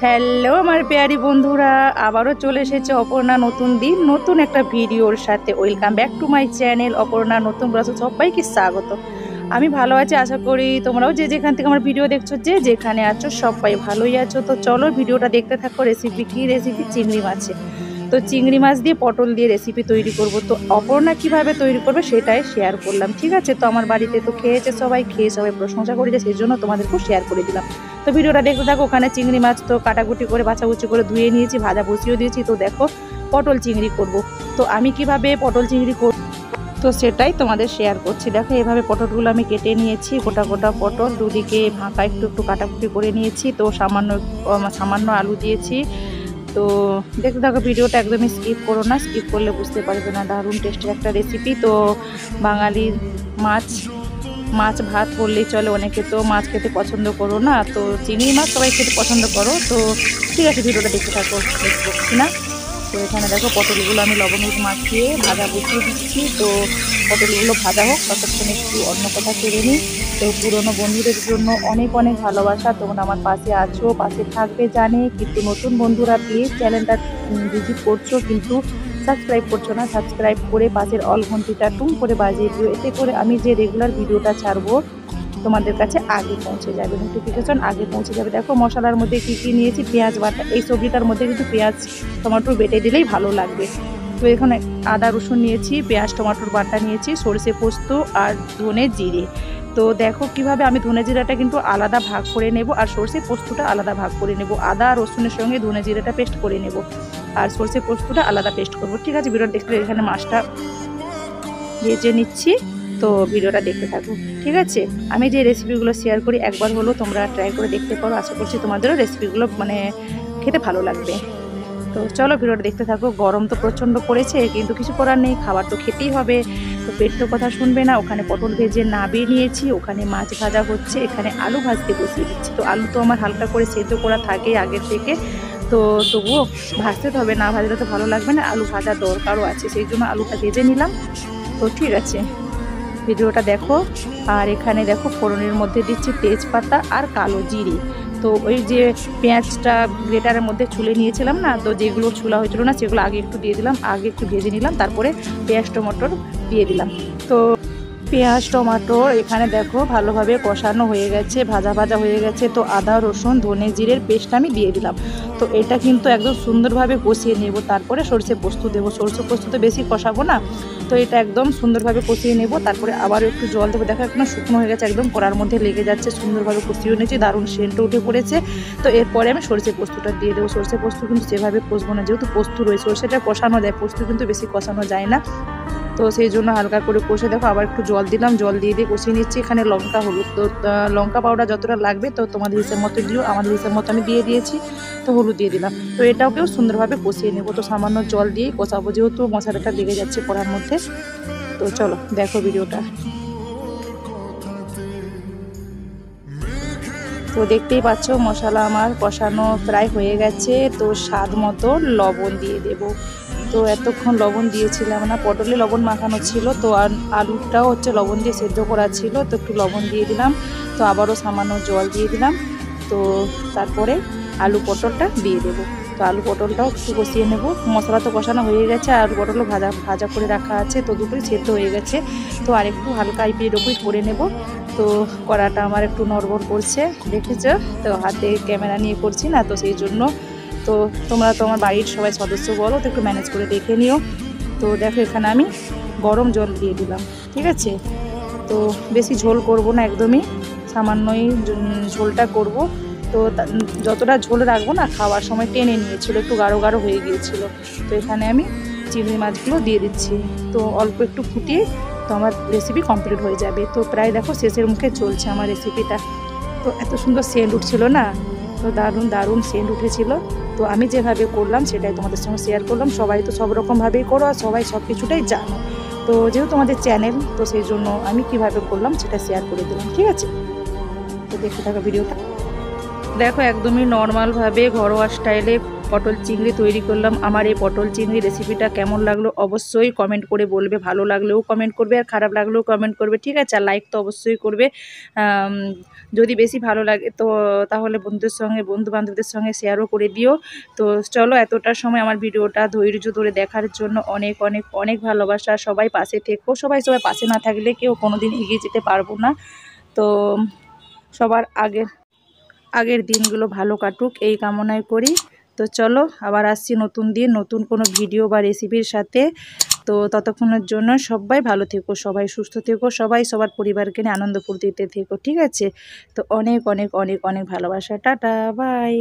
Hello আমার পেয়ারি বন্ধুরা, আবারও চলে এসেছে অপর্ণা নতুন দিন নতুন একটা ভিডিওর সাথে। Welcome back to my channel Aparna নতুন ব্লগে সবাইকে স্বাগত। আমি ভালো আছি, আশা করি তোমরাও যে যেখান থেকে আমার ভিডিও দেখছো যে যেখানে আছো সবাই ভালোই আছো। তো চলো ভিডিওটা দেখতে থাকো। রেসিপি কি রেসিপি? চিংড়ি মাছে। তো চিংড়ি মাছ দিয়ে পটল দিয়ে রেসিপি তৈরি করব। তো অপর্ণা কিভাবে তৈরি করবে সেটাই শেয়ার করলাম, ঠিক আছে? তো আমার বাড়িতে তো খেয়েছে সবাই, খেয়ে সবাই প্রশংসা করেছে, সেই জন্য তোমাদেরকেও শেয়ার করে দিলাম। তো ভিডিওটা দেখতে থাকো। ওখানে চিংড়ি মাছ তো কাটাকুটি করে বাছাবুচি করে ধুয়ে নিয়েছি, ভাজা বসিয়ে দিয়েছি। তো দেখো পটল চিংড়ি করব। তো আমি কিভাবে পটল চিংড়ি করব তো সেটাই তোমাদের শেয়ার করছি। দেখো এভাবে পটলগুলো আমি কেটে নিয়েছি, গোটা গোটা পটল, দুদিকে ফাঁকা একটু একটু কাটাকুটি করে নিয়েছি। তো সামান্য সামান্য আলু দিয়েছি। তো দেখতে থাকো ভিডিওটা, একদমই স্কিপ করো না, স্কিপ করলে বুঝতে পারবে না। দারুণ টেস্টের একটা রেসিপি। তো বাঙালির মাছ মাছ ভাত বললেই চলে, অনেকে তো মাছ খেতে পছন্দ করো না, তো চিংড়ি মাছ সবাই খেতে পছন্দ করো। তো ঠিক আছে, ভিডিওটা দেখতে থাকো, বলছি না। তো এখানে দেখো পটলগুলো আমি লবণ হলুদ মাখিয়ে ভাজা বসিয়ে দিচ্ছি। তো পটলগুলো ভাজা হোক, ততক্ষণ একটু অন্য কথা করে নিই। তো পুরনো বন্ধুদের জন্য অনেক অনেক ভালোবাসা, তোমরা আমার পাশে আছো, পাশে থাকবে জানে। কিন্তু নতুন বন্ধুরা প্লিজ চ্যানেলটা ভিজিট করছো কিন্তু সাবস্ক্রাইব করছো না। সাবস্ক্রাইব করে পাশের অল ঘন্টিটা টুম করে বাজিয়ে দিও, এতে করে আমি যে রেগুলার ভিডিওটা ছাড়বো তোমাদের কাছে আগে পৌঁছে যাবে, নোটিফিকেশন আগে পৌঁছে যাবে। দেখো মশলার মধ্যে কী কী নিয়েছি। পেঁয়াজ বাটা, এই সবজিটার মধ্যে কিন্তু পেঁয়াজ টমেটো বেটে দিলেই ভালো লাগবে। তো এখানে আদা রসুন নিয়েছি, পেঁয়াজ টমেটোর বাটা নিয়েছি, সরষে পোস্ত আর ধনে জিরে। তো দেখো কিভাবে আমি ধনে জিরাটা কিন্তু আলাদা ভাগ করে নেব আর সরষে পোস্তটা আলাদা ভাগ করে নেব। আদা রসুনের সঙ্গে ধনে জিরাটা পেস্ট করে নেব আর সরষে পোস্তটা আলাদা পেস্ট করব, ঠিক আছে? ভিডিওটা দেখতে এখানে মাছটা ভেজে নিচ্ছি। তো ভিডিওটা দেখতে থাকো, ঠিক আছে? আমি যে রেসিপিগুলো শেয়ার করি একবার হলো তোমরা ট্রাই করে দেখতে পারো, আশা করছি তোমাদেরও রেসিপিগুলো খেতে ভালো লাগবে। তো চলো ভিডিওটা দেখতে থাকো। গরম তো প্রচণ্ড পড়েছে, কিন্তু কিছু করার নেই, খাবার তো খেতেই হবে। তো পেট তো কথা শুনবে না। ওখানে পটল ভেজে নাবিয়ে নিয়েছি, ওখানে মাছ ভাজা হচ্ছে, এখানে আলু ভাজতে বসিয়ে দিচ্ছি। তো আলু তো আমার হালকা করে সেদ্ধ করা থাকে আগের থেকে, তো তবুও ভাজতে হবে, না ভাজলে তো ভালো লাগবে না। আলু ভাজার দরকারও আছে, সেই জন্য আলুটা ভেজে নিলাম। তো ঠিক আছে, ভিডিওটা দেখো। আর এখানে দেখো ফোড়নের মধ্যে দিচ্ছি তেজপাতা আর কালো জিরে। তো ওই যে পেঁয়াজটা গ্রেটারের মধ্যে ছুলে নিয়েছিলাম না, তো যেগুলো ছুলা হয়েছিল না সেগুলো আগে একটু দিয়ে দিলাম, আগে একটু ভেজে নিলাম, তারপরে পেঁয়াজ টমেটোর দিয়ে দিলাম। তো পেঁয়াজ টমেটো এখানে দেখো ভালোভাবে কষানো হয়ে গেছে, ভাজা ভাজা হয়ে গেছে। তো আদা রসুন ধনে জিরের পেস্ট আমি দিয়ে দিলাম। তো এটা কিন্তু একদম সুন্দরভাবে কষিয়ে নেব, তারপরে সরষে পোস্ত দেবো। সরষে পোস্ত তো বেশি কষাবো না, তো এটা একদম সুন্দরভাবে কষিয়ে নেব। তারপরে আবারও একটু জল দেবো। দেখো এখন শুকনো হয়ে গেছে, একদম কড়ার মধ্যে লেগে যাচ্ছে, সুন্দরভাবে কষিয়ে নিয়েছি, দারুণ সেন্টও উঠে পড়েছে। তো এরপরে আমি সরষে পোস্তটা দিয়ে দেবো। সরষে পোস্ত কিন্তু সেভাবে কষবো না, যেহেতু পোস্ত রয়েছে, সরষেটা কষানো যায়, পোস্ত কিন্তু বেশি কষানো যায় না। তো সেই জন্য হালকা করে কষে দেখো, আবার একটু জল দিলাম, জল দিয়ে কষিয়ে নিচ্ছি। এখানে লঙ্কা হলুদ, তো লঙ্কা পাউডার যতটা লাগবে তো তোমাদের হিসেব মতো দিও, আমাদের হিসেব মতো আমি দিয়ে দিয়েছি। তো হলুদ দিয়ে দিলাম। তো এটাকেও সুন্দরভাবে কষিয়ে নেবো। তো সামান্য জল দিয়েই কষাবো, যেহেতু মশলাটা লেগে যাচ্ছে কড়ার মধ্যে। তো চলো দেখো ভিডিওটা। তো দেখতেই পাচ্ছ মশলা আমার কষানো প্রায় হয়ে গেছে। তো স্বাদ মতো লবণ দিয়ে দেব। তো এতক্ষণ লবণ দিয়েছিলাম না, পটলে লবণ মাখানো ছিল, তো আর আলুটাও হচ্ছে লবণ দিয়ে সেদ্ধ করা ছিল, তো একটু লবণ দিয়ে দিলাম। তো আবারও সামান্য জল দিয়ে দিলাম। তো তারপরে আলু পটলটা দিয়ে দেবো। তো আলু পটলটাও একটু কষিয়ে নেব। মশলা তো কষানো হয়ে গেছে, আলু পটলও ভাজা ভাজা করে রাখা আছে, তো দুটোই সেদ্ধ হয়ে গেছে। তো আর একটু হালকা এপিট ওপিট করে নেব। তো কড়াটা আমার একটু নড়বড় করছে, দেখেছো? তো হাতে ক্যামেরা নিয়ে করছি না, তো সেই জন্য। তো তোমরা তো আমার বাড়ির সবাই সদস্য বলো, তো একটু ম্যানেজ করে দেখে নিও। তো দেখো এখানে আমি গরম জল দিয়ে দিলাম, ঠিক আছে? তো বেশি ঝোল করব না, একদমই সামান্যই ঝোলটা করব। তো যতটা ঝোল রাখবো না, খাওয়ার সময় টেনে নিয়েছিল, একটু গাঢ় গাঢ় হয়ে গিয়েছিল। তো এখানে আমি চিংড়ি মাছগুলো দিয়ে দিচ্ছি। তো অল্প একটু ফুটিয়ে তো আমার রেসিপি কমপ্লিট হয়ে যাবে। তো প্রায় দেখো শেষের মুখে চলছে আমার রেসিপিটা। তো এত সুন্দর সেন্ট উঠছিল না, তো দারুণ দারুণ সেন্ট উঠেছিল। তো আমি যেভাবে করলাম সেটাই তোমাদের সঙ্গে শেয়ার করলাম। সবাই তো সব রকমভাবেই করো আর সবাই সব কিছুটাই জানো। তো যেহেতু তোমাদের চ্যানেল, তো সেই জন্য আমি কিভাবে করলাম সেটা শেয়ার করে দিলাম, ঠিক আছে? তো দেখতে থাকো ভিডিওটা। দেখো একদমই নর্মালভাবে ঘরোয়া স্টাইলে পটল চিংড়ি তৈরি করলাম। আমার এই পটল চিংড়ি রেসিপিটা কেমন লাগলো অবশ্যই কমেন্ট করে বলবে, ভালো লাগলেও কমেন্ট করবে আর খারাপ লাগলেও কমেন্ট করবে, ঠিক আছে? আর লাইক তো অবশ্যই করবে। যদি বেশি ভালো লাগে তো তাহলে বন্ধুদের সঙ্গে, বন্ধু বান্ধবদের সঙ্গে শেয়ারও করে দিও। তো চলো, এতটা সময় আমার ভিডিওটা ধৈর্য ধরে দেখার জন্য অনেক অনেক অনেক ভালোবাসা। সবাই পাশে থেকো, সবাই পাশে না থাকলে কেউ কোনোদিন এগিয়ে যেতে পারবো না। তো সবার আগের দিনগুলো ভালো কাটুক এই কামনাই করি। তো চলো, আবার আসছি নতুন দিন নতুন কোনো ভিডিও বা রেসিপির সাথে। তো ততক্ষণের জন্য সবাই ভালো থেকো, সবাই সুস্থ থেকো, সবাই সবার পরিবারকে নিয়ে আনন্দ ফুর্তিতে থেকো, ঠিক আছে? তো অনেক অনেক অনেক অনেক ভালোবাসা। Tata, by.